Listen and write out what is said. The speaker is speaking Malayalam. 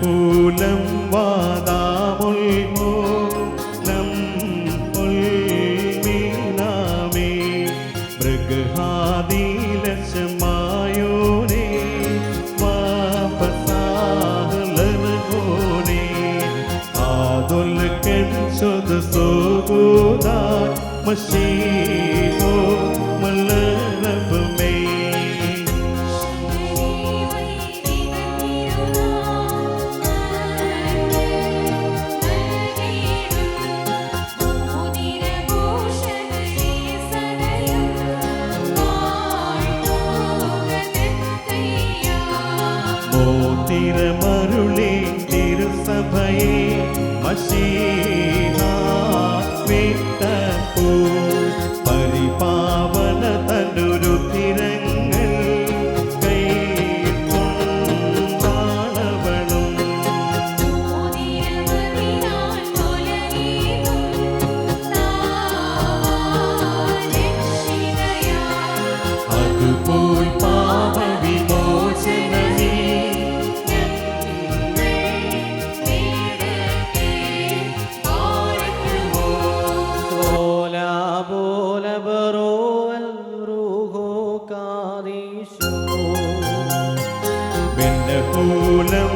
പൂലം വാദാമുൽമോ നം ഉൽമീനാമേ മൃഗഹാദീലശമായോനേ വാപസാഹലർഗോനേ ആദുൽക്കൻ ശുദ്ധ സോഗോദാ മശീഹോ മലരബമേ തിരമരുളി തിരുസഭയെ മശീഹാ വിട്ടപ്പൂ പരിപാവന തന്നുരു തിരങ്ങൾ കൈക്കൊണ്ടാളവളും അതുപോൽ പാപവിമോചനമേ പൂലം